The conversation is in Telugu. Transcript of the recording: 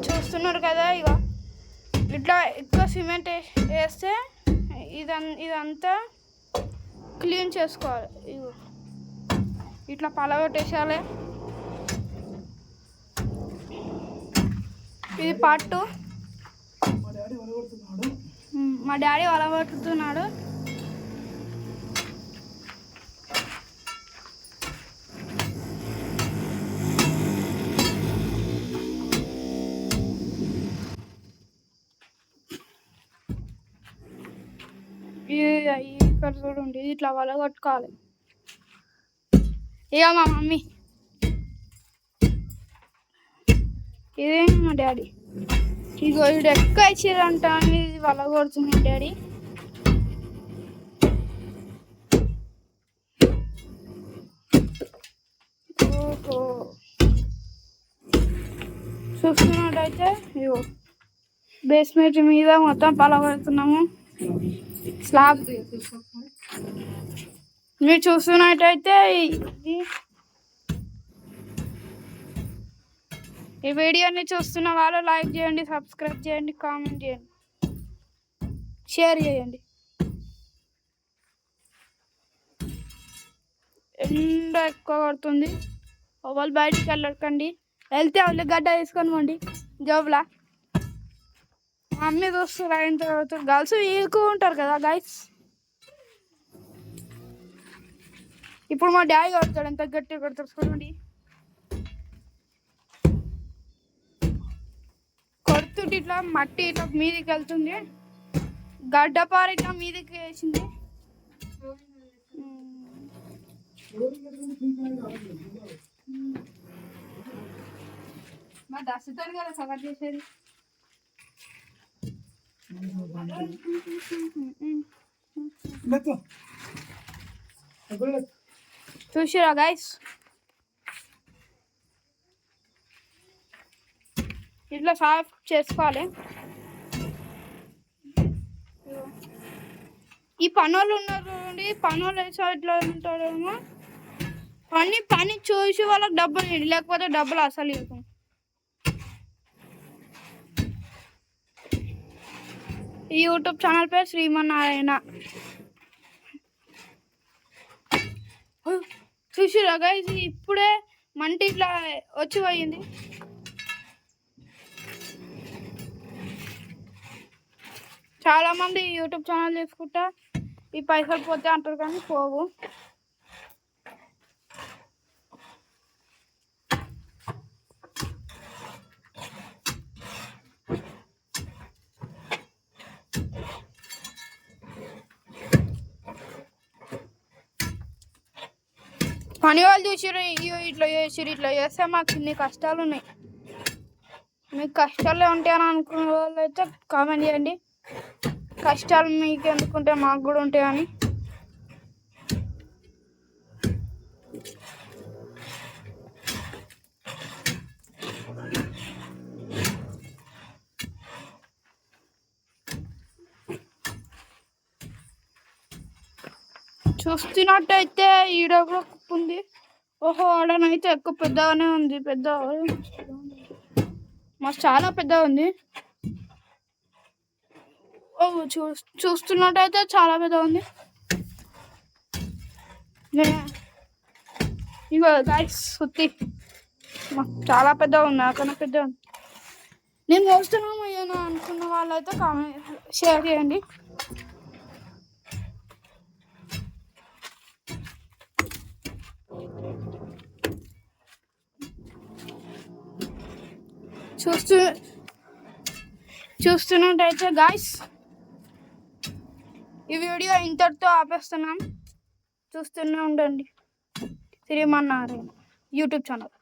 చూస్తున్నారు కదా ఇక ఇట్లా ఎక్కువ సిమెంట్ వేస్తే ఇదంతా క్లీన్ చేసుకోవాలి. ఇగో ఇట్లా పలగొట్టేసేయాలి. ఇది పట్టు మా డాడీ వలగొట్టుతున్నాడు. ఇక్కడ చూడండి ఇట్లా వలగొట్టుకోవాలి. ఇక మా మమ్మీ ఇదే మా డాడీ. ఇగో ఇది ఎక్కువ ఇచ్చిరంట అని ఇది వలగొడుతుంది డాడీ. ఓహో చూస్తున్నట్టయితే ఇగో బేస్మెంట్ మీద మొత్తం పలగొడుతున్నాము. స్లాబ్ మీరు చూస్తున్నట్టయితే ఈ వీడియోని చూస్తున్న వాళ్ళు లైక్ చేయండి, సబ్స్క్రైబ్ చేయండి, కామెంట్ చేయండి, షేర్ చేయండి. ఎండ ఎక్కువ పడుతుంది. వాళ్ళు బయటికి వెళ్ళకండి. వెళ్తే ఉల్లిగడ్డ తీసుకొని పోండి జోబులా. మమ్మీ చూస్తారు అయిన తర్వాత గర్ల్స్ ఎక్కువ ఉంటారు కదా గైస్. ఇప్పుడు మా డాడీ కొడతాడు, ఎంత గట్టిగా కొడతాడు చూడండి. కొడుతుంటే ఇట్లా మట్టి ఇట్లా మీదికి వెళ్తుంది, గడ్డపార ఇట్లా మీదికి వేసింది. మా దశతో కదా సగం చేసేది. చూసిరా గైస్, ఇట్లా సాఫ్ చేసుకోవాలి. ఈ పనులు ఉన్నారు చూడండి, పనులు వేసా ఇట్లా ఉంటారేమో. పని చూసి వాళ్ళకి డబ్బులు ఇవ్వండి, లేకపోతే డబ్బులు అసలు ఇవ్వకు. ఈ యూట్యూబ్ ఛానల్ పేరు శ్రీమన్నారాయణ. చూసిరా గైస్, ఇప్పుడే మంట ఇట్లా వచ్చి పోయింది. చాలా మంది యూట్యూబ్ ఛానల్ చేసుకుంటా ఈ పైసలు పోతే అంటారు కానీ పోవు. పని వాళ్ళు చూసిరు ఇట్లా చేసిరు, ఇట్లా చేస్తే మాకు ఇన్ని కష్టాలు ఉన్నాయి. మీకు కష్టాలే ఉంటాయని అనుకునే వాళ్ళు అయితే కామెంట్ చేయండి. కష్టాలు మీకు ఎందుకుంటే మాకు కూడా ఉంటాయని. చూస్తున్నట్టయితే ఈడ కూడా కుప్పు ఉంది. ఓహో ఆడనైతే ఎక్కువ పెద్దగానే ఉంది. మస్తు చాలా పెద్దగా ఉంది. ఓ చూస్తున్నట్టయితే చాలా పెద్దగా ఉంది. ఇగో గైస్ సుత్తి చాలా పెద్దగా ఉంది, నాకన్నా పెద్దగా ఉంది. నేను మోస్తున్నాను అయ్యాను అనుకున్న వాళ్ళైతే కామెంట్ షేర్ చేయండి. చూస్తున్నట్టయితే గాయ్స్ ఈ వీడియో ఇంతటితో ఆపేస్తున్నాం. చూస్తూనే ఉండండి శ్రీమన్నారాయణ యూట్యూబ్ ఛానల్.